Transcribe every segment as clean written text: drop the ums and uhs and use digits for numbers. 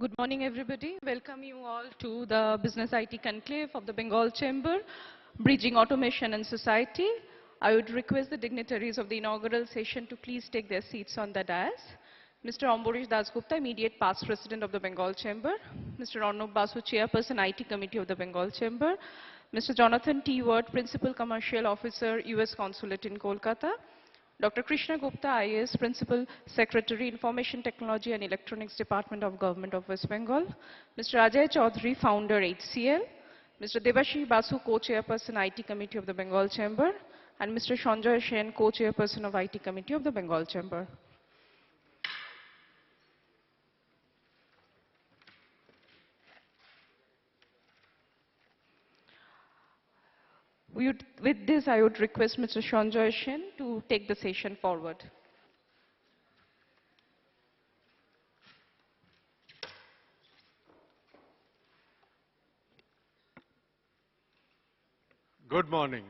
Good morning, everybody. Welcome you all to the Business IT Conclave of the Bengal Chamber, Bridging Automation and Society. I would request the dignitaries of the inaugural session to please take their seats on the dais. Mr. Ambarish Dasgupta, immediate past president of the Bengal Chamber. Mr. Arnab Basu, chairperson IT Committee of the Bengal Chamber. Mr. Jonathan T. Ward, principal commercial officer, US Consulate in Kolkata. Dr. Krishna Gupta, IAS, Principal Secretary, Information Technology and Electronics Department of Government of West Bengal. Mr. Ajay Chaudhary, Founder, HCL. Mr. Debashish Basu, Co-Chairperson, IT Committee of the Bengal Chamber. And Mr. Sanjay Sen, Co-Chairperson of IT Committee of the Bengal Chamber. With this, I would request Mr. Sanjay Sen to take the session forward. Good morning.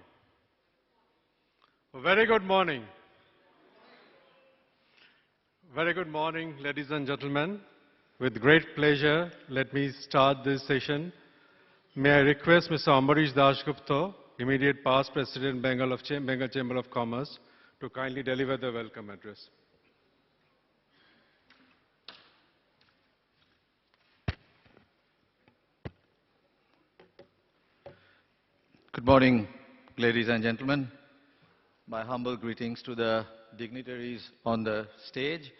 Very good morning. Very good morning, ladies and gentlemen. With great pleasure, let me start this session. May I request Mr. Ambarish Dasgupta, immediate past President, Bengal Chamber of Commerce, to kindly deliver the welcome address. Good morning, ladies and gentlemen. My humble greetings to the dignitaries on the stage.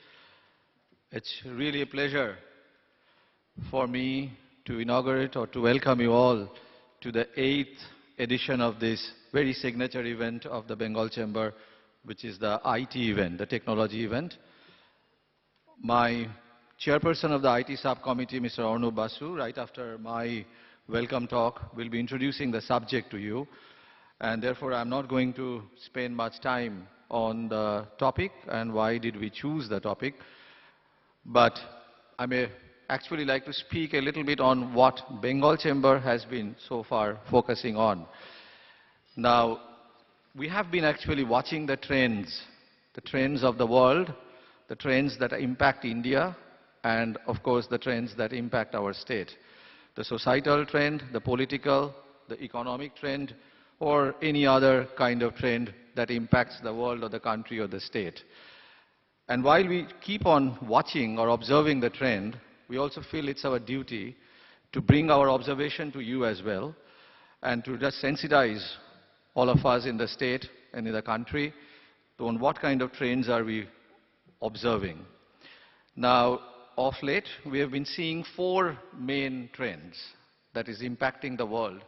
It's really a pleasure for me to inaugurate or to welcome you all to the 8th edition of this very signature event of the Bengal Chamber, which is the IT event, the technology event. My chairperson of the IT subcommittee, Mr. Arnab Basu, right after my welcome talk, will be introducing the subject to you. And therefore, I'm not going to spend much time on the topic and why did we choose the topic. But I may actually like to speak a little bit on what Bengal Chamber has been so far focusing on. Now, we have been actually watching the trends of the world, the trends that impact India, and of course the trends that impact our state. The societal trend, the political, the economic trend, or any other kind of trend that impacts the world or the country or the state. And while we keep on watching or observing the trend, we also feel it's our duty to bring our observation to you as well and to just sensitize all of us in the state and in the country on what kind of trends are we observing. Now, of late, we have been seeing 4 main trends that is impacting the world.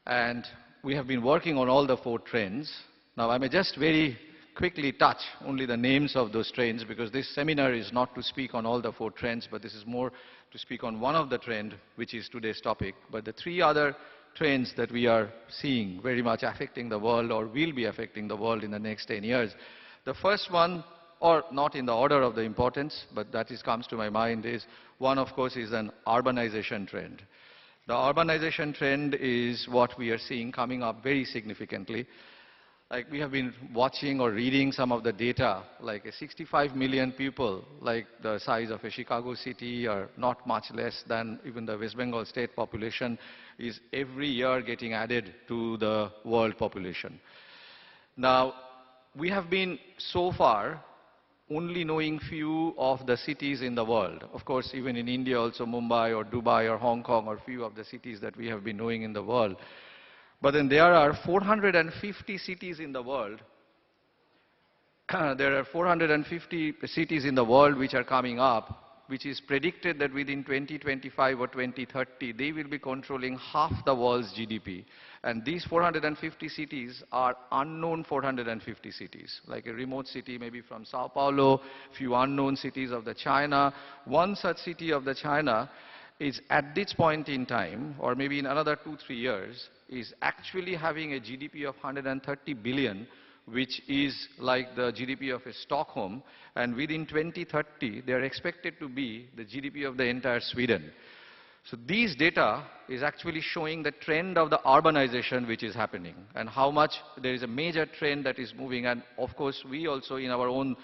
And we have been working on all the 4 trends. Now, I may just very quickly touch only the names of those trends because this seminar is not to speak on all the 4 trends, but this is more to speak on one of the trends, which is today's topic. But the 3 other trends that we are seeing very much affecting the world or will be affecting the world in the next 10 years. The first one, or not in the order of the importance, but that comes to my mind, is one, of course, is an urbanization trend. The urbanization trend is what we are seeing coming up very significantly. Like we have been watching or reading some of the data, like 65 million people, like the size of a Chicago city or not much less than even the West Bengal state population is every year getting added to the world population. Now, we have been so far only knowing few of the cities in the world. Of course, even in India also Mumbai or Dubai or Hong Kong or few of the cities that we have been knowing in the world. But then there are 450 cities in the world. There are 450 cities in the world which are coming up, which is predicted that within 2025 or 2030, they will be controlling half the world's GDP. And these 450 cities are unknown 450 cities, like a remote city maybe from Sao Paulo, few unknown cities of the China. One such city of the China is at this point in time, or maybe in another 2-3 years, is actually having a GDP of 130 billion, which is like the GDP of a Stockholm, and within 2030, they are expected to be the GDP of the entire Sweden. So these data is actually showing the trend of the urbanization which is happening, and how much there is a major trend that is moving, and of course, we also in our own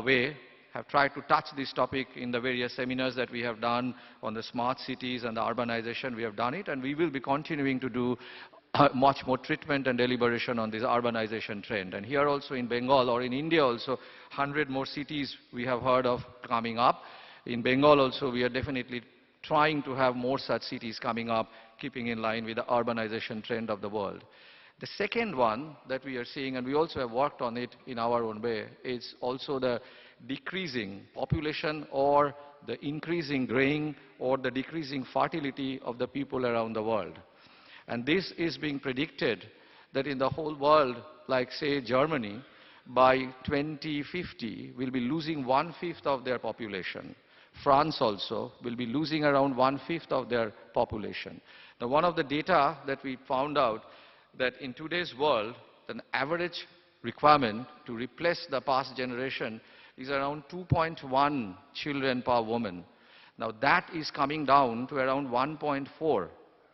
way have tried to touch this topic in the various seminars that we have done on the smart cities and the urbanization. We have done it, and we will be continuing to do much more treatment and deliberation on this urbanization trend. And here also in Bengal or in India also, 100 more cities we have heard of coming up. In Bengal also, we are definitely trying to have more such cities coming up, keeping in line with the urbanization trend of the world. The second one that we are seeing, and we also have worked on it in our own way, is also the decreasing population or the increasing graying or the decreasing fertility of the people around the world. And this is being predicted that in the whole world, like say Germany, by 2050 will be losing 1/5 of their population. France also will be losing around 1/5 of their population. Now, one of the data that we found out that in today's world, an average requirement to replace the past generation is around 2.1 children per woman. Now, that is coming down to around 1.4.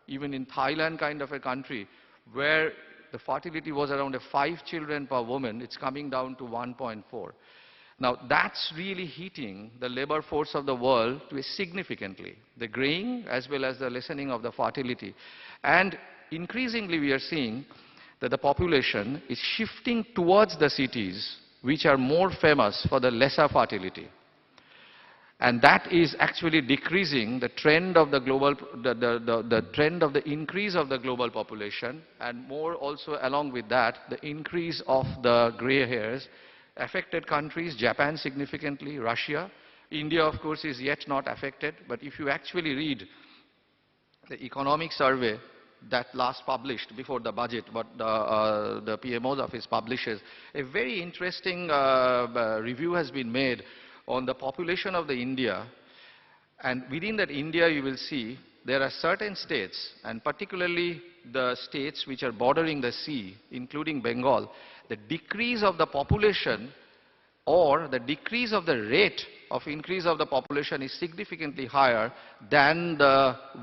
Even in Thailand kind of a country, where the fertility was around 5 children per woman, it's coming down to 1.4. Now, that's really hitting the labor force of the world to a significantly, the graying as well as the lessening of the fertility. And increasingly, we are seeing that the population is shifting towards the cities which are more famous for the lesser fertility. And that is actually decreasing the trend of the global, the trend of the increase of the global population, and more also along with that, the increase of the gray hairs. Affected countries, Japan significantly, Russia. India, of course, is yet not affected, but if you actually read the economic survey that last published before the budget, what the PMO's office publishes, a very interesting review has been made on the population of the India. And within that India, you will see there are certain states, and particularly the states which are bordering the sea, including Bengal, the decrease of the population or the decrease of the rate of increase of the population is significantly higher than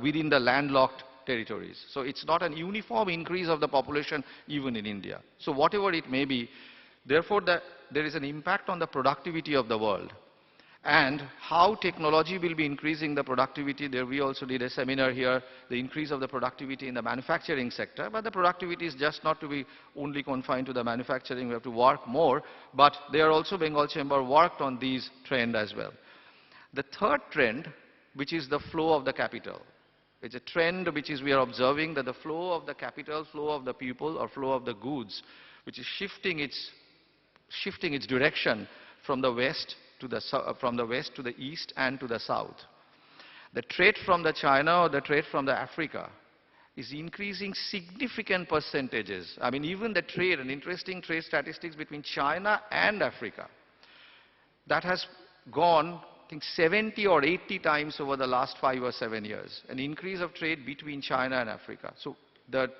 within the landlocked territories. So it's not an uniform increase of the population even in India. So whatever it may be, therefore there is an impact on the productivity of the world. And how technology will be increasing the productivity. There we also did a seminar here, the increase of the productivity in the manufacturing sector. But the productivity is just not to be only confined to the manufacturing. We have to work more. But there also Bengal Chamber worked on these trends as well. The third trend, which is the flow of the capital. It's a trend which is we are observing that the flow of the capital, flow of the people, or flow of the goods, which is shifting its direction from the west to the east and to the south. The trade from the China or the trade from the Africa is increasing significant percentages. I mean, even the trade, an interesting trade statistics between China and Africa, that has gone, I think, 70 or 80 times over the last 5 or 7 years, an increase of trade between China and Africa. So the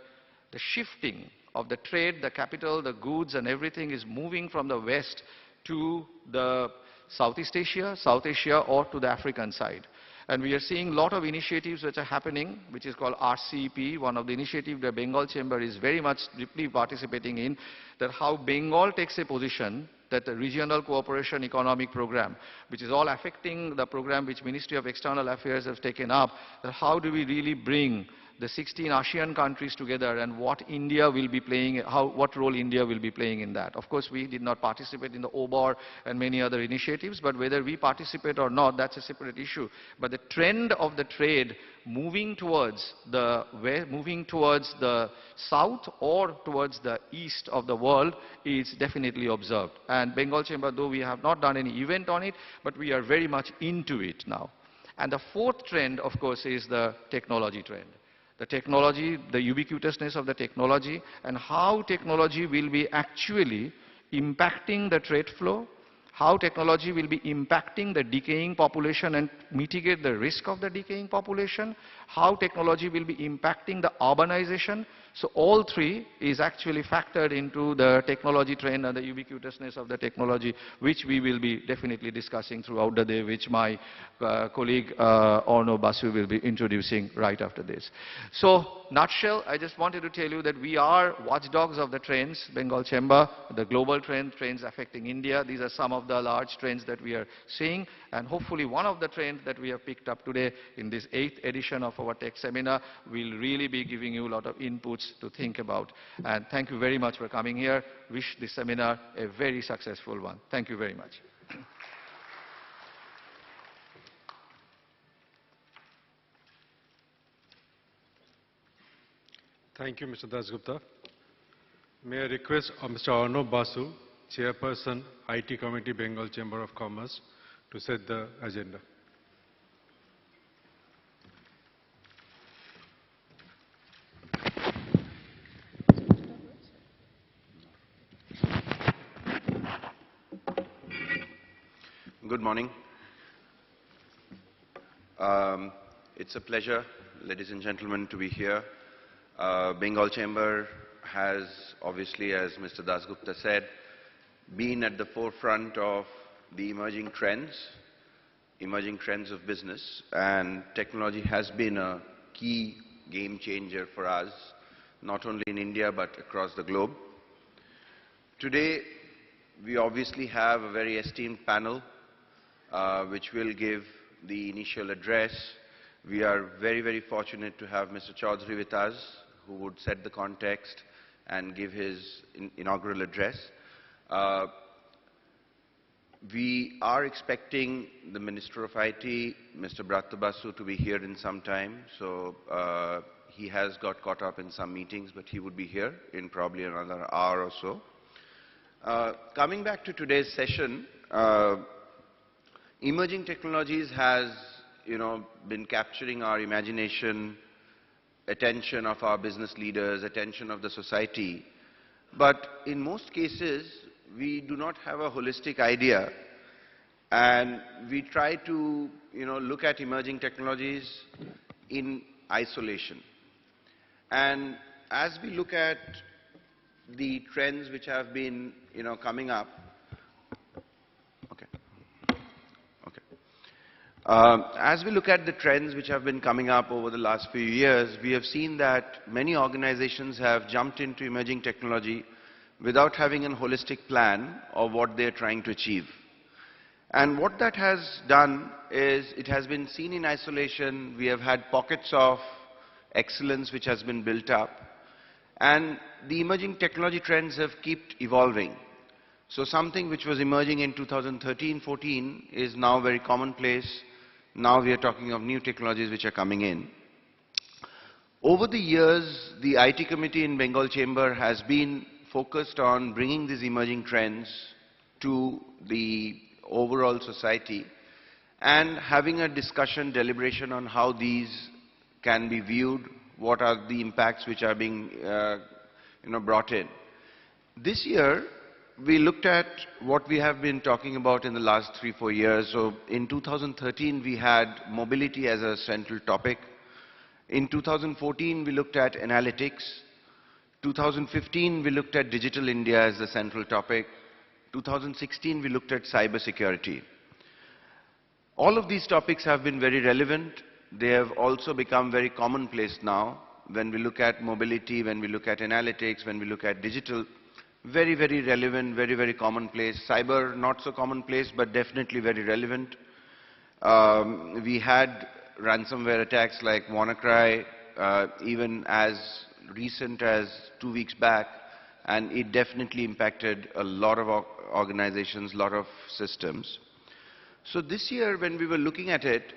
shifting of the trade, the capital, the goods and everything is moving from the west to the Southeast Asia, South Asia, or to the African side. And we are seeing a lot of initiatives which are happening, which is called RCEP, one of the initiatives the Bengal Chamber is very much deeply participating in, that how Bengal takes a position that the regional cooperation economic program, which is all affecting the program which Ministry of External Affairs has taken up, that how do we really bring the 16 ASEAN countries together and what India will be playing, what role India will be playing in that. Of course, we did not participate in the OBOR and many other initiatives, but whether we participate or not, that's a separate issue. But the trend of the trade moving towards the south or towards the east of the world is definitely observed. And Bengal Chamber, though we have not done any event on it, but we are very much into it now. And the fourth trend, of course, is the technology trend. The technology, the ubiquitousness of the technology, and how technology will be actually impacting the trade flow, how technology will be impacting the decaying population and mitigate the risk of the decaying population, how technology will be impacting the urbanization. So all three is actually factored into the technology trend and the ubiquitousness of the technology, which we will be definitely discussing throughout the day, which my colleague Orno Basu will be introducing right after this. So, nutshell, I just wanted to tell you that we are watchdogs of the trends, Bengal Chamber, the global trends affecting India. These are some of the large trends that we are seeing, and hopefully one of the trends that we have picked up today in this 8th edition of our tech seminar will really be giving you a lot of inputs to think about. And thank you very much for coming here. Wish this seminar a very successful one. Thank you very much. Thank you, Mr. Dasgupta. May I request Mr. Arno Basu, Chairperson, IT Committee, Bengal Chamber of Commerce, to set the agenda. Good morning. It's a pleasure, ladies and gentlemen, to be here. Bengal Chamber has, obviously, as Mr. Dasgupta said, been at the forefront of the emerging trends of business, and technology has been a key game changer for us, not only in India but across the globe. Today, we obviously have a very esteemed panel which will give the initial address. We are very, very fortunate to have Mr. Chaudhary with us, who would set the context and give his inaugural address. We are expecting the Minister of IT, Mr. Bratta Basu, to be here in some time. So he has got caught up in some meetings, but he would be here in probably another hour or so. Coming back to today's session, emerging technologies has, been capturing our imagination, attention of our business leaders, attention of the society. But in most cases, we do not have a holistic idea, and we try to, look at emerging technologies in isolation. And as we look at the trends which have been, coming up, as we look at the trends which have been coming up over the last few years, we have seen that many organizations have jumped into emerging technology without having a holistic plan of what they are trying to achieve. And what that has done is it has been seen in isolation. We have had pockets of excellence which has been built up, and the emerging technology trends have kept evolving. So something which was emerging in 2013-14 is now very commonplace. Now we are talking of new technologies which are coming in. Over the years, the IT committee in Bengal Chamber has been focused on bringing these emerging trends to the overall society and having a discussion, deliberation on how these can be viewed, what are the impacts which are being brought in. This year, we looked at what we have been talking about in the last 3-4 years. So in 2013, we had mobility as a central topic. In 2014, we looked at analytics. 2015, we looked at digital India as the central topic. 2016, we looked at cyber security. All of these topics have been very relevant. They have also become very commonplace now. When we look at mobility, when we look at analytics, when we look at digital, very, very relevant, very, very commonplace. Cyber, not so commonplace, but definitely very relevant. We had ransomware attacks like WannaCry, even as recent as 2 weeks back, and it definitely impacted a lot of organizations, a lot of systems. So this year, when we were looking at it,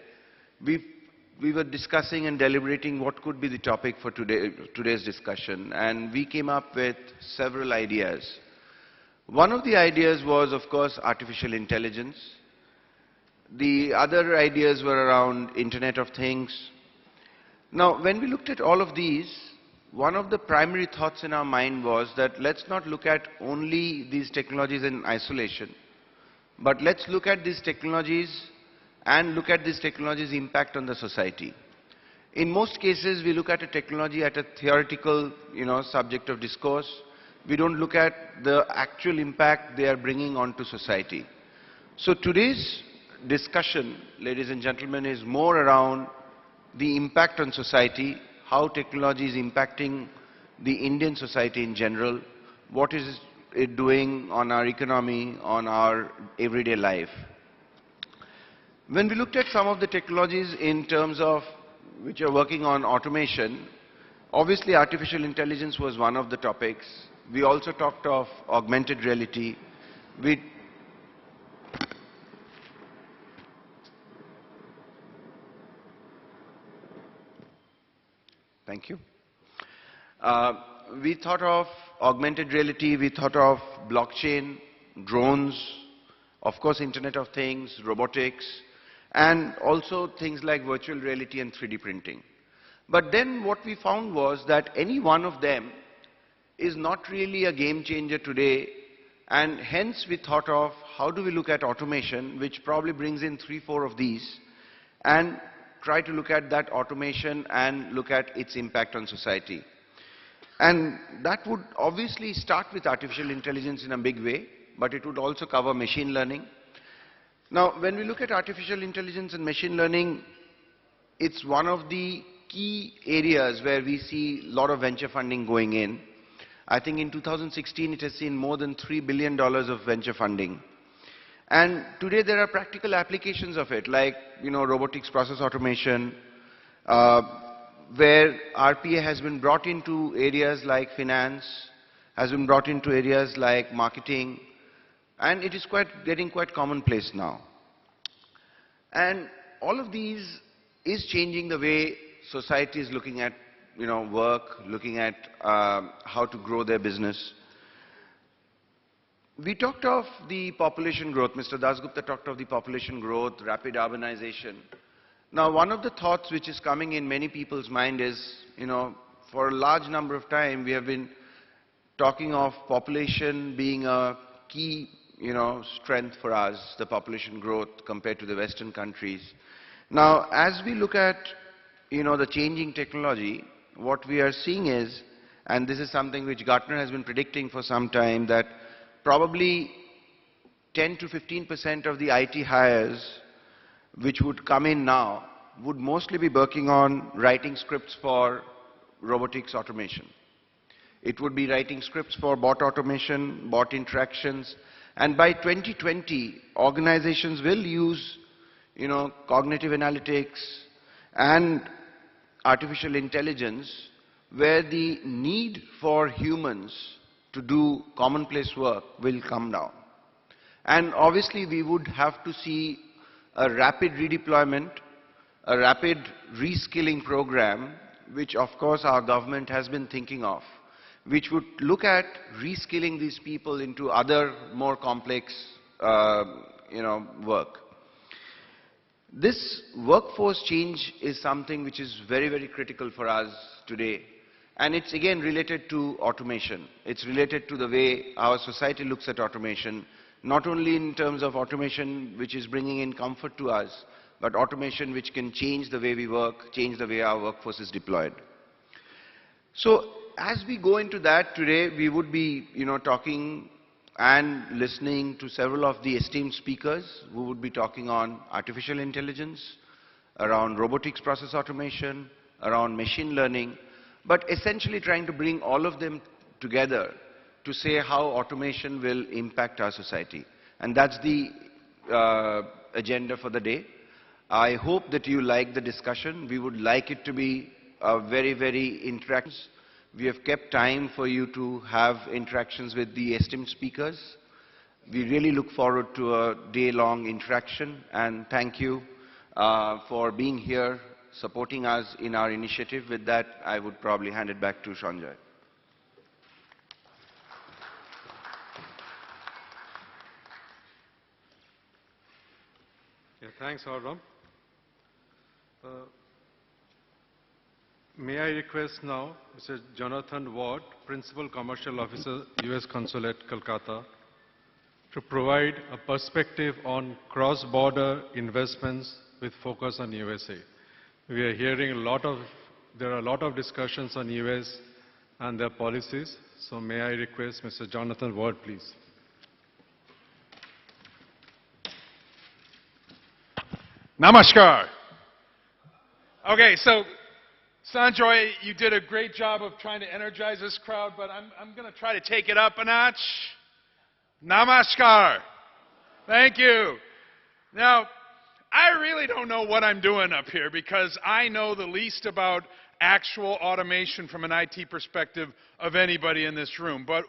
we were discussing and deliberating what could be the topic for today's discussion, and we came up with several ideas. One of the ideas was, of course, artificial intelligence. The other ideas were around Internet of Things. Now, when we looked at all of these, one of the primary thoughts in our mind was that let's not look at only these technologies in isolation, but let's look at these technologies and look at this technology's impact on the society. In most cases, we look at a technology at a theoretical, subject of discourse. We don't look at the actual impact they are bringing onto society. So today's discussion, ladies and gentlemen, is more around the impact on society, how technology is impacting the Indian society in general, what is it doing on our economy, on our everyday life. When we looked at some of the technologies in terms of which are working on automation, obviously artificial intelligence was one of the topics. We also talked of augmented reality. Thank you. We thought of augmented reality, we thought of blockchain, drones, of course Internet of Things, robotics, and also things like virtual reality and 3D printing. But then what we found was that any one of them is not really a game changer today, and hence we thought of how do we look at automation, which probably brings in 3-4 of these, and try to look at that automation and look at its impact on society. And that would obviously start with artificial intelligence in a big way, but it would also cover machine learning. Now, when we look at artificial intelligence and machine learning, it's one of the key areas where we see a lot of venture funding going in. I think in 2016 it has seen more than $3 billion of venture funding. And today there are practical applications of it, like, robotics process automation, where RPA has been brought into areas like finance, has been brought into areas like marketing, and it is getting quite commonplace now. And all of these is changing the way society is looking at, work, looking at how to grow their business. We talked of the population growth. Mr. Dasgupta talked of the population growth, rapid urbanization. Now, one of the thoughts which is coming in many people's mind is, for a large number of time we have been talking of population being a key, strength for us, the population growth compared to the Western countries. Now, as we look at, the changing technology, what we are seeing is, and this is something which Gartner has been predicting for some time, that probably 10 to 15% of the IT hires which would come in now would mostly be working on writing scripts for robotics automation. It would be writing scripts for bot automation, bot interactions, and by 2020 organizations will use, cognitive analytics and artificial intelligence, where the need for humans to do commonplace work will come down. And obviously we would have to see a rapid redeployment, a rapid reskilling program, which of course our government has been thinking of, which would look at reskilling these people into other more complex work. This workforce change is something which is very, very critical for us today. And it's again related to automation. It's related to the way our society looks at automation, not only in terms of automation which is bringing in comfort to us, but automation which can change the way we work, change the way our workforce is deployed. So as we go into that today, we would be talking and listening to several of the esteemed speakers who would be talking on artificial intelligence, around robotics process automation, around machine learning, but essentially trying to bring all of them together to say how automation will impact our society. And that's the agenda for the day. I hope that you like the discussion. We would like it to be very, very interactive. We have kept time for you to have interactions with the esteemed speakers. We really look forward to a day-long interaction, and thank you for being here, supporting us in our initiative. With that, I would probably hand it back to Sanjay. Yeah, thanks, Arnab. May I request now Mr. Jonathan Ward, Principal Commercial Officer, U.S. Consulate, Kolkata, to provide a perspective on cross-border investments with focus on USA. We are hearing there are a lot of discussions on US and their policies. So may I request Mr. Jonathan Ward, please. Namaskar. Okay, so Sanjoy, you did a great job of trying to energize this crowd, but I'm going to try to take it up a notch. Namaskar. Thank you. Now, I really don't know what I'm doing up here because I know the least about actual automation from an IT perspective of anybody in this room, but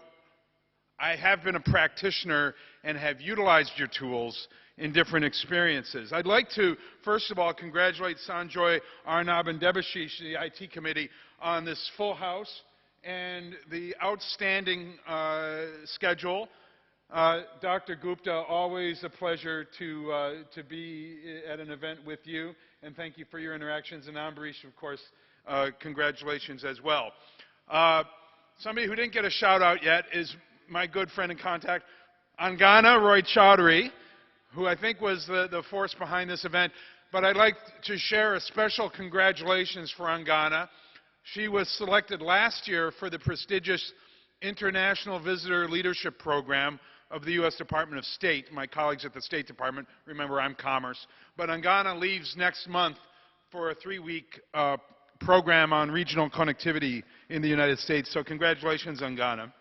I have been a practitioner and have utilized your tools in different experiences. I'd like to, first of all, congratulate Sanjoy, Arnab, and Debashish, the IT committee, on this full house and the outstanding schedule. Dr. Gupta, always a pleasure to be at an event with you, and thank you for your interactions. And Ambarish, of course, congratulations as well. Somebody who didn't get a shout out yet is my good friend and contact, Angana Roy Chaudhary, who I think was the force behind this event. But I'd like to share a special congratulations for Angana. She was selected last year for the prestigious International Visitor Leadership Program of the U.S. Department of State. My colleagues at the State Department, remember I'm Commerce. But Angana leaves next month for a 3-week program on regional connectivity in the United States. So congratulations, Angana.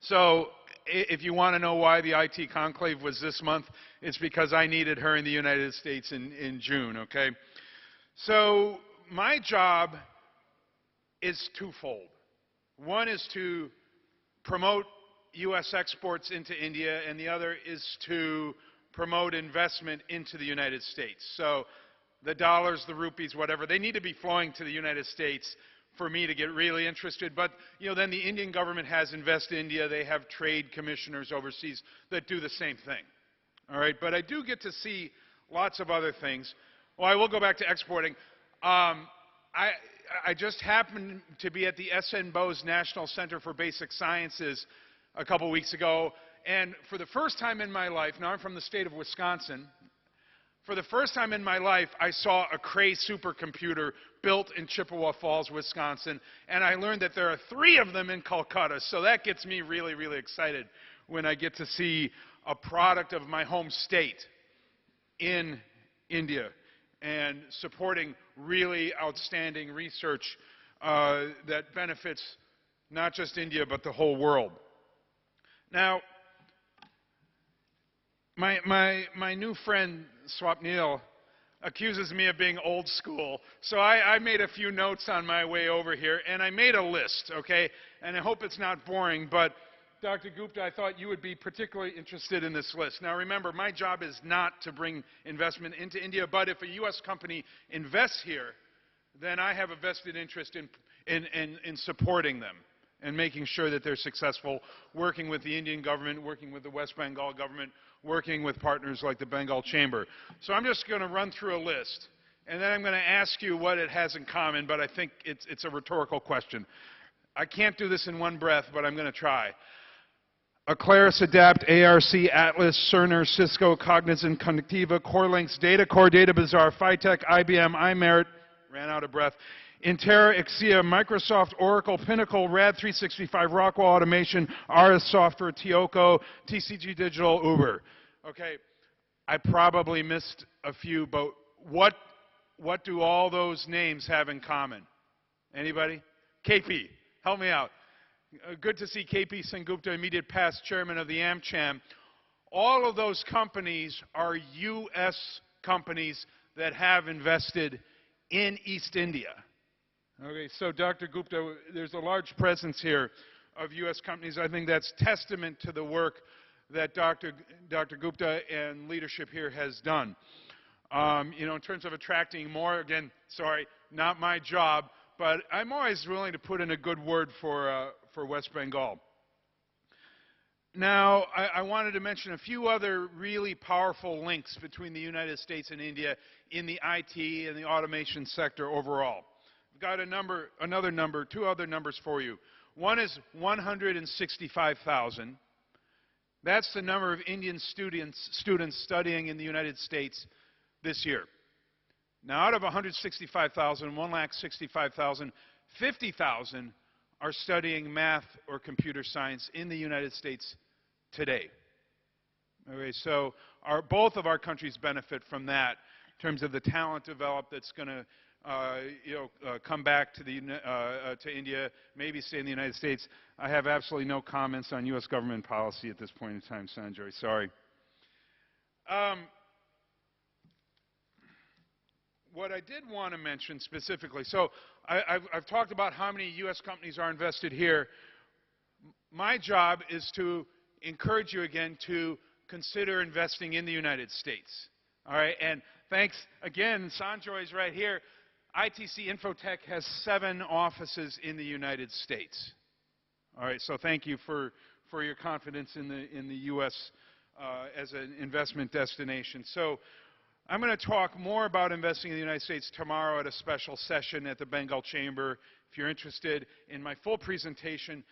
So if you want to know why the IT conclave was this month, it's because I needed her in the United States in June, okay? So my job is twofold. One is to promote U.S. exports into India, and the other is to promote investment into the United States. So the dollars, the rupees, whatever, they need to be flowing to the United States for me to get really interested. But, you know, then the Indian government has Invest India. They have trade commissioners overseas that do the same thing. All right? But I do get to see lots of other things. Well, I will go back to exporting. I just happened to be at the S.N. Bose National Center for Basic Sciences a couple weeks ago, and for the first time in my life, now I'm from the state of Wisconsin, for the first time in my life, I saw a Cray supercomputer built in Chippewa Falls, Wisconsin, and I learned that there are 3 of them in Calcutta, so that gets me really, really excited when I get to see a product of my home state in India and supporting really outstanding research that benefits not just India, but the whole world. Now, my new friend, Swapnil, accuses me of being old school, so I made a few notes on my way over here, and I made a list, okay? And I hope it's not boring, but Dr. Gupta, I thought you would be particularly interested in this list. Now remember, my job is not to bring investment into India, but if a U.S. company invests here, then I have a vested interest in supporting them and making sure that they're successful, working with the Indian government, working with the West Bengal government, working with partners like the Bengal Chamber. So I'm just going to run through a list, and then I'm going to ask you what it has in common, but I think it's a rhetorical question. I can't do this in one breath, but I'm going to try. Aclaris, Adapt, ARC, Atlas, Cerner, Cisco, Cognizant, Connectiva, CoreLinks, DataCore, DataBazaar, Phytech, IBM, iMerit, ran out of breath, Intera, Ixia, Microsoft, Oracle, Pinnacle, Rad365, Rockwell Automation, RS Software, Tioco, TCG Digital, Uber. Okay, I probably missed a few, but what do all those names have in common? Anybody? KP, help me out. Good to see KP Sengupta, immediate past chairman of the AmCham. All of those companies are U.S. companies that have invested in East India. Okay, so Dr. Gupta, there's a large presence here of U.S. companies. I think that's testament to the work that Dr. Gupta and leadership here has done. You know, in terms of attracting more, again, sorry, not my job, but I'm always willing to put in a good word for West Bengal. Now, I wanted to mention a few other really powerful links between the United States and India in the IT and the automation sector overall. I've got two other numbers for you. One is 165,000. That's the number of Indian students studying in the United States this year. Now, out of 165,000, 1,65,000, 50,000 are studying math or computer science in the United States today. Okay, so both of our countries benefit from that in terms of the talent developed that's going to come back to India, maybe stay in the United States. I have absolutely no comments on U.S. government policy at this point in time, Sanjoy. Sorry. What I did want to mention specifically, so I've talked about how many U.S. companies are invested here. My job is to encourage you again to consider investing in the United States. All right, and thanks again, Sanjoy is right here. ITC Infotech has 7 offices in the United States. All right, so thank you for your confidence in the U.S. As an investment destination. So I'm going to talk more about investing in the United States tomorrow at a special session at the Bengal Chamber. If you're interested in my full presentation,